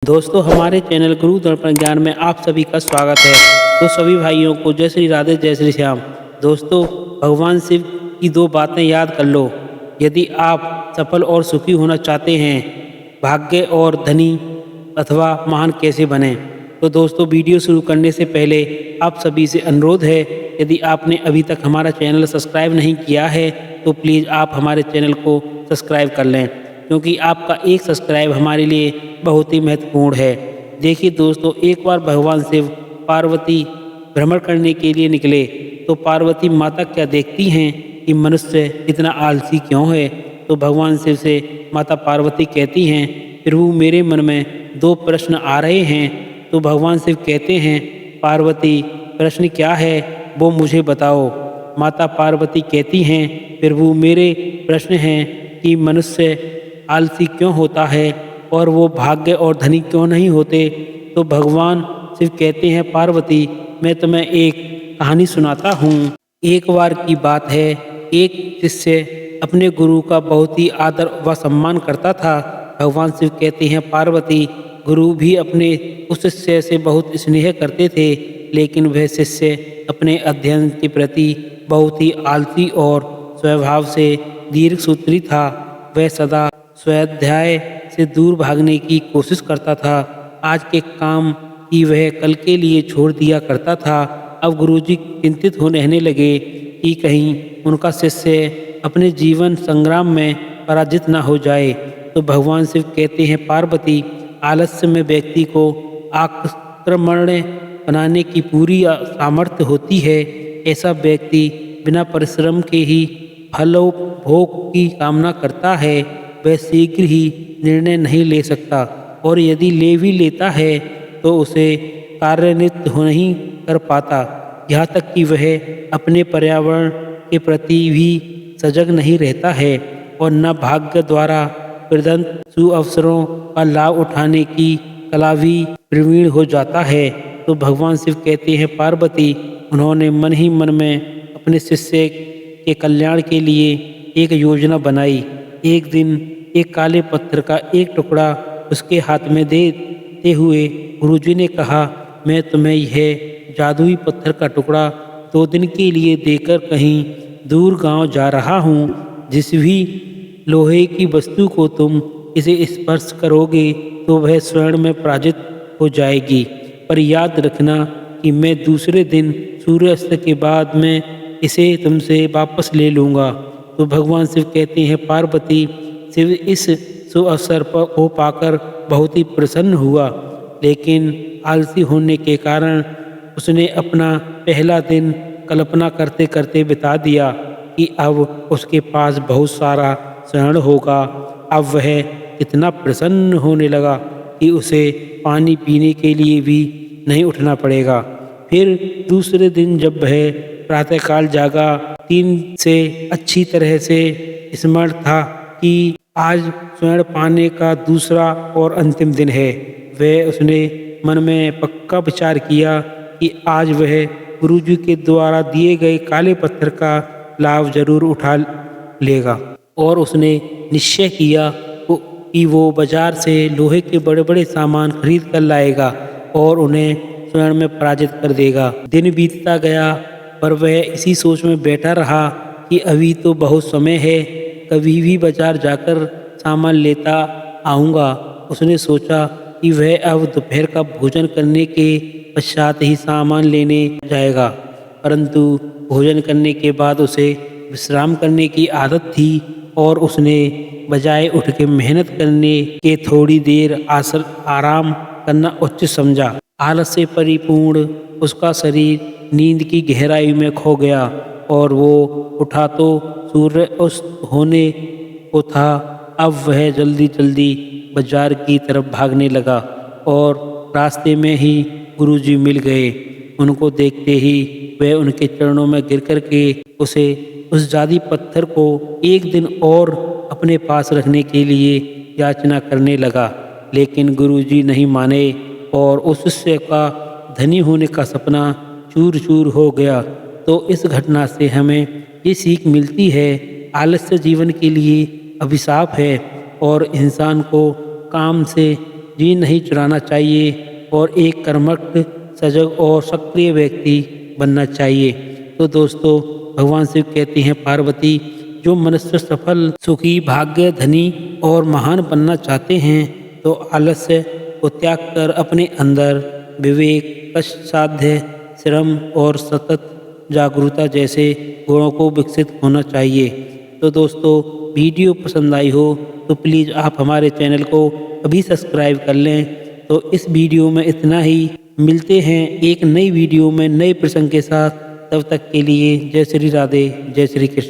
दोस्तों हमारे चैनल गुरु दर्पण ज्ञान में आप सभी का स्वागत है। तो सभी भाइयों को जय श्री राधे जय श्री श्याम। दोस्तों भगवान शिव की दो बातें याद कर लो यदि आप सफल और सुखी होना चाहते हैं। भाग्य और धनी अथवा महान कैसे बने। तो दोस्तों वीडियो शुरू करने से पहले आप सभी से अनुरोध है, यदि आपने अभी तक हमारा चैनल सब्सक्राइब नहीं किया है तो प्लीज़ आप हमारे चैनल को सब्सक्राइब कर लें, क्योंकि आपका एक सब्सक्राइब हमारे लिए बहुत ही महत्वपूर्ण है। देखिए दोस्तों, एक बार भगवान शिव पार्वती भ्रमण करने के लिए निकले तो पार्वती माता क्या देखती हैं कि मनुष्य इतना आलसी क्यों है। तो भगवान शिव से माता पार्वती कहती हैं, प्रभु मेरे मन में दो प्रश्न आ रहे हैं। तो भगवान शिव कहते हैं, पार्वती प्रश्न क्या है वो मुझे बताओ। माता पार्वती कहती हैं, प्रभु मेरे प्रश्न हैं कि मनुष्य आलसी क्यों होता है और वो भाग्य और धनी क्यों नहीं होते। तो भगवान शिव कहते हैं, पार्वती मैं तुम्हें एक कहानी सुनाता हूँ। एक बार की बात है, एक शिष्य अपने गुरु का बहुत ही आदर व सम्मान करता था। भगवान शिव कहते हैं, पार्वती गुरु भी अपने उस शिष्य से बहुत स्नेह करते थे, लेकिन वह शिष्य अपने अध्ययन के प्रति बहुत ही आलसी और स्वभाव से दीर्घसूत्री था। वह सदा स्वाध्याय से दूर भागने की कोशिश करता था। आज के काम की वह कल के लिए छोड़ दिया करता था। अब गुरुजी चिंतित होने रहने लगे कि कहीं उनका शिष्य अपने जीवन संग्राम में पराजित न हो जाए। तो भगवान शिव कहते हैं, पार्वती आलस्य में व्यक्ति को आक्रमण बनाने की पूरी सामर्थ्य होती है। ऐसा व्यक्ति बिना परिश्रम के ही फलोपभोग की कामना करता है। वह शीघ्र ही निर्णय नहीं ले सकता, और यदि ले भी लेता है तो उसे कार्यान्वित नहीं कर पाता। यहाँ तक कि वह अपने पर्यावरण के प्रति भी सजग नहीं रहता है और न भाग्य द्वारा प्रदत्त सुअवसरों का लाभ उठाने की कला भी प्रवीण हो जाता है। तो भगवान शिव कहते हैं, पार्वती उन्होंने मन ही मन में अपने शिष्य के कल्याण के लिए एक योजना बनाई। एक दिन एक काले पत्थर का एक टुकड़ा उसके हाथ में देते हुए गुरुजी ने कहा, मैं तुम्हें यह जादुई पत्थर का टुकड़ा 2 दिन के लिए देकर कहीं दूर गांव जा रहा हूँ। जिस भी लोहे की वस्तु को तुम इसे स्पर्श करोगे तो वह स्वर्ण में पराजित हो जाएगी। पर याद रखना कि मैं दूसरे दिन सूर्यास्त के बाद में इसे तुमसे वापस ले लूँगा। तो भगवान शिव कहते हैं, पार्वती शिव इस शुभ अवसर को पाकर बहुत ही प्रसन्न हुआ, लेकिन आलसी होने के कारण उसने अपना पहला दिन कल्पना करते करते बिता दिया कि अब उसके पास बहुत सारा स्वर्ण होगा। अब वह इतना प्रसन्न होने लगा कि उसे पानी पीने के लिए भी नहीं उठना पड़ेगा। फिर दूसरे दिन जब वह प्रातःकाल जागा, 3 से अच्छी तरह से स्मरण था कि आज स्वर्ण पाने का दूसरा और अंतिम दिन है। उसने मन में पक्का विचार किया कि आज वह गुरुजी के द्वारा दिए गए काले पत्थर का लाभ जरूर उठा लेगा, और उसने निश्चय किया कि वो बाजार से लोहे के बड़े बड़े सामान खरीद कर लाएगा और उन्हें स्वर्ण में पराजित कर देगा। दिन बीतता गया, पर वह इसी सोच में बैठा रहा कि अभी तो बहुत समय है, कभी भी बाजार जाकर सामान लेता आऊँगा। उसने सोचा कि वह अब दोपहर का भोजन करने के पश्चात ही सामान लेने जाएगा, परंतु भोजन करने के बाद उसे विश्राम करने की आदत थी और उसने बजाय उठ के मेहनत करने के थोड़ी देर आराम करना उचित समझा। आलस से परिपूर्ण उसका शरीर नींद की गहराई में खो गया और वो उठा तो सूर्य अस्त होने को था। अब वह जल्दी जल्दी बाजार की तरफ भागने लगा और रास्ते में ही गुरुजी मिल गए। उनको देखते ही वह उनके चरणों में गिर कर के उस जादी पत्थर को एक दिन और अपने पास रखने के लिए याचना करने लगा, लेकिन गुरुजी नहीं माने और उस शिष्य का धनी होने का सपना चूर चूर हो गया। तो इस घटना से हमें ये सीख मिलती है, आलस्य जीवन के लिए अभिशाप है और इंसान को काम से जी नहीं चुराना चाहिए और एक कर्मठ, सजग और सक्रिय व्यक्ति बनना चाहिए। तो दोस्तों, भगवान शिव कहती हैं पार्वती, जो मनुष्य सफल, सुखी, भाग्य, धनी और महान बनना चाहते हैं तो आलस्य को त्याग कर अपने अंदर विवेक, कष्ट साध्य, श्रम और सतत जागरूकता जैसे गुणों को विकसित होना चाहिए। तो दोस्तों, वीडियो पसंद आई हो तो प्लीज़ आप हमारे चैनल को अभी सब्सक्राइब कर लें। तो इस वीडियो में इतना ही। मिलते हैं एक नई वीडियो में नए प्रसंग के साथ। तब तक के लिए जय श्री राधे, जय श्री कृष्ण।